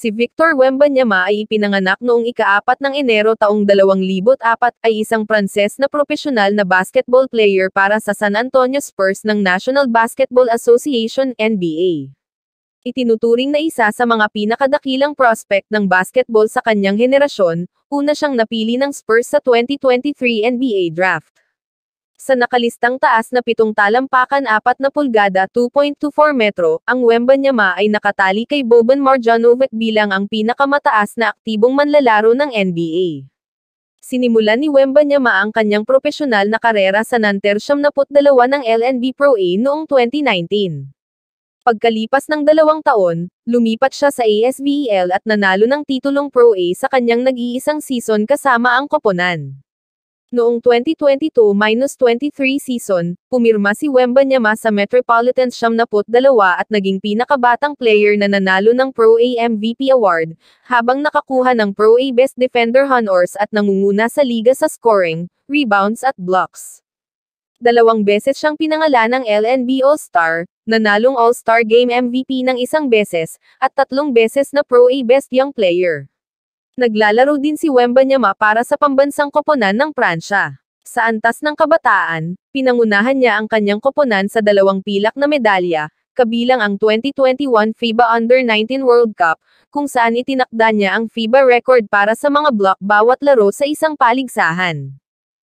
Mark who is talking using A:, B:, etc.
A: Si Victor Wembanyama ay ipinanganak noong ika-4 ng Enero taong 2004 ay isang Pranses na propesyonal na basketball player para sa San Antonio Spurs ng National Basketball Association (NBA). Itinuturing na isa sa mga pinakadakilang prospect ng basketball sa kanyang henerasyon, una siyang napili ng Spurs sa 2023 NBA Draft. Sa nakalistang taas na 7 talampakan 4 na pulgada 2.24 metro, ang Wembanyama ay nakatali kay Boban Marjanovic bilang ang pinakamataas na aktibong manlalaro ng NBA. Sinimulan ni Wembanyama ang kanyang propesyonal na karera sa #72 ng LNB Pro A noong 2019. Pagkalipas ng 2 taon, lumipat siya sa ASVEL at nanalo ng titulong Pro A sa kanyang nag-iisang season kasama ang koponan. Noong 2022-23 season, pumirma si Wembanyama sa Metropolitans 72 at naging pinakabatang player na nanalo ng Pro A MVP Award, habang nakakuha ng Pro A Best Defender honors at nangunguna sa liga sa scoring, rebounds at blocks. 2 beses siyang pinangalan ng LNB All-Star, nanalong All-Star Game MVP ng 1 beses, at 3 beses na Pro A Best Young Player. Naglalaro din si Wembanyama para sa pambansang koponan ng Pransya. Sa antas ng kabataan, pinangunahan niya ang kanyang koponan sa 2 pilak na medalya, kabilang ang 2021 FIBA Under-19 World Cup, kung saan itinakda niya ang FIBA record para sa mga block bawat laro sa isang paligsahan.